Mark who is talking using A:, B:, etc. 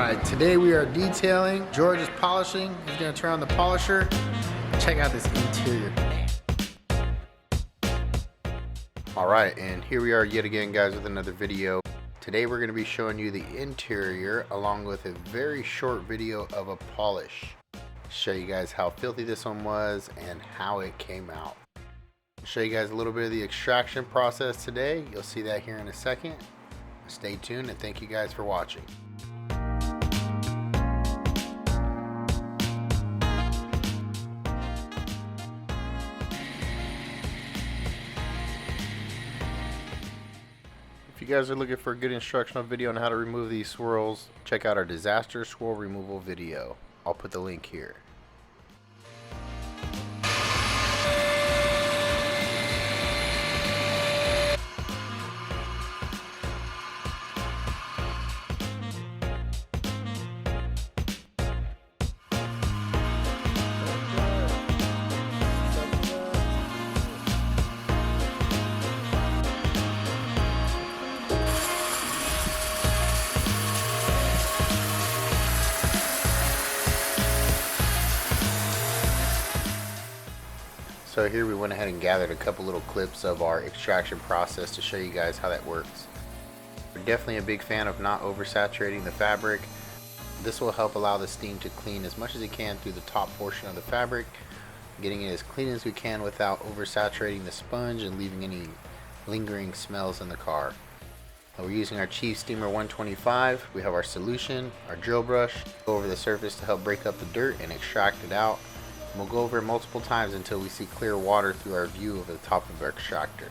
A: Alright, today we are detailing. George is polishing. He's going to turn on the polisher. Check out this interior.
B: Alright, and here we are yet again, guys, with another video. Today we're going to be showing you the interior along with a very short video of a polish. Show you guys how filthy this one was and how it came out. Show you guys a little bit of the extraction process today. You'll see that here in a second. Stay tuned and thank you guys for watching. If you guys are looking for a good instructional video on how to remove these swirls, check out our disaster swirl removal video. I'll put the link here. So here we went ahead and gathered a couple little clips of our extraction process to show you guys how that works. We're definitely a big fan of not oversaturating the fabric. This will help allow the steam to clean as much as it can through the top portion of the fabric, getting it as clean as we can without oversaturating the sponge and leaving any lingering smells in the car. We're using our Chief Steamer 125. We have our solution, our drill brush, go over the surface to help break up the dirt and extract it out. We'll go over it multiple times until we see clear water through our view of the top of our extractor.